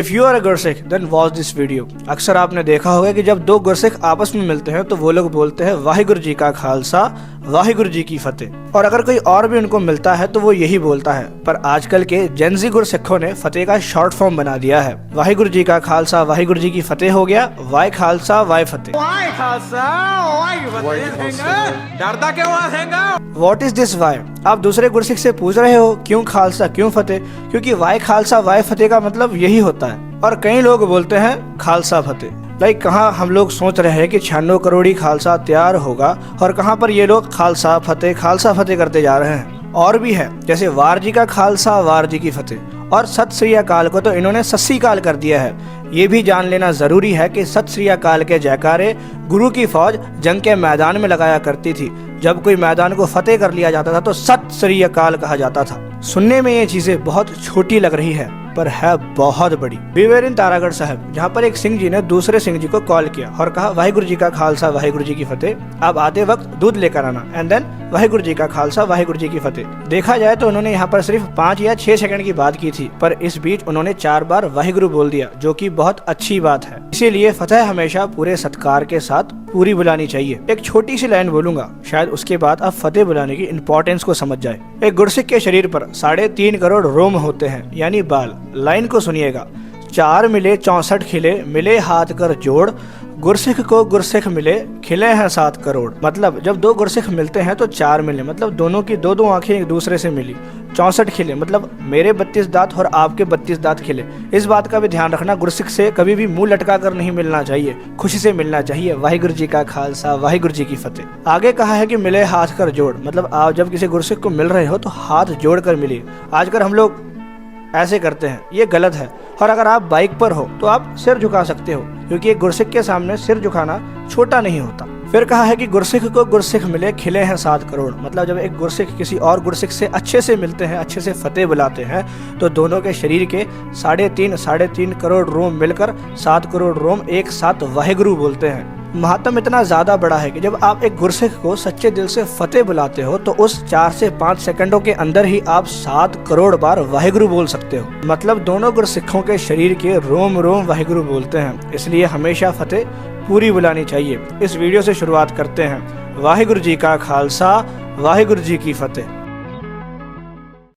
If you are a Gursikh then watch this video. अक्सर आपने देखा होगा कि जब दो गुरसिख आपस में मिलते हैं तो वो लोग बोलते हैं वाहिगुरु जी का खालसा वाहिगुरु जी की फतेह। और अगर कोई और भी उनको मिलता है तो वो यही बोलता है। पर आजकल के जेनजी गुरसिखों ने फतेह का शॉर्ट फॉर्म बना दिया है। वाहिगुरु जी का खालसा वाहिगुरु जी की फतेह हो गया वाई खालसा वाई फतेह। डरदा क्यों आसेगा? What is this why? आप दूसरे गुरसिख से पूछ रहे हो क्यों खालसा क्यों फतेह? क्योंकि वाई खालसा वाई फतेह का मतलब यही होता है। और कई लोग बोलते हैं खालसा फतेह। लाइक कहाँ हम लोग सोच रहे हैं कि 96 करोड़ी खालसा तैयार होगा और कहाँ पर ये लोग खालसा फतेह करते जा रहे हैं। और भी है जैसे वार जी का खालसा वार जी की फतेह। और सत श्री अकाल को तो इन्होंने सस्सी काल कर दिया है। ये भी जान लेना जरूरी है कि सत श्री अकाल के जयकारे गुरु की फौज जंग के मैदान में लगाया करती थी। जब कोई मैदान को फतेह कर लिया जाता था तो सत श्री अकाल कहा जाता था। सुनने में ये चीजें बहुत छोटी लग रही है पर है बहुत बड़ी। वी वर इन तारागढ़ साहब, जहाँ पर एक सिंह जी ने दूसरे सिंह जी को कॉल किया और कहा वाहिगुरु जी का खालसा वाहिगुरु जी की फतेह। अब आते वक्त दूध लेकर आना एंड देन वाहिगुरु जी का खालसा वाहिगुरु जी की फतेह। देखा जाए तो उन्होंने यहाँ पर सिर्फ 5 या 6 सेकंड की बात की थी, पर इस बीच उन्होंने 4 बार वाहिगुरु बोल दिया, जो कि बहुत अच्छी बात है। इसीलिए फतेह हमेशा पूरे सत्कार के साथ पूरी बुलानी चाहिए। एक छोटी सी लाइन बोलूंगा, शायद उसके बाद आप फतेह बुलाने की इंपॉर्टेंस को समझ जाए। एक गुरसिख के शरीर पर 3.5 करोड़ रोम होते हैं, यानी बाल। लाइन को सुनिएगा। 4 मिले 64 खिले, मिले हाथ कर जोड़, गुरसिख को गुरसिख मिले, खिले हैं 7 करोड़। मतलब जब 2 गुरसिख मिलते हैं तो 4 मिले, मतलब दोनों की 2 आंखें एक दूसरे से मिली। 64 खिले मतलब मेरे 32 दांत और आपके 32 दांत खिले। इस बात का भी ध्यान रखना, गुरसिख से कभी भी मुंह लटका कर नहीं मिलना चाहिए, खुशी से मिलना चाहिए। वाहिगुरु जी का खालसा वाहिगुरु जी की फतेह। आगे कहा है कि मिले हाथ कर जोड़, मतलब आप जब किसी गुरसिख को मिल रहे हो तो हाथ जोड़ कर मिलिए। आजकल हम लोग ऐसे करते हैं, ये गलत है। और अगर आप बाइक पर हो तो आप सिर झुका सकते हो, क्योंकि एक गुरसिख के सामने सिर झुकाना छोटा नहीं होता। फिर कहा है कि गुरसिख को गुरसिख मिले, खिले हैं 7 करोड़। मतलब जब एक गुरसिख किसी और गुरसिख से अच्छे से मिलते हैं, अच्छे से फतेह बुलाते हैं, तो दोनों के शरीर के 3.5 करोड़ रोम मिलकर 7 करोड़ रोम एक साथ वाहिगुरु बोलते हैं। महात्म इतना ज्यादा बड़ा है कि जब आप एक गुरसिख को सच्चे दिल से फतेह बुलाते हो तो उस 4 से 5 सेकंडों के अंदर ही आप 7 करोड़ बार वाहिगुरु बोल सकते हो। मतलब दोनों गुरसिखों के शरीर के रोम रोम वाहिगुरु बोलते हैं। इसलिए हमेशा फतेह पूरी बुलानी चाहिए। इस वीडियो से शुरुआत करते हैं। वाहिगुरु जी का खालसा वाहिगुरु जी की फतेह।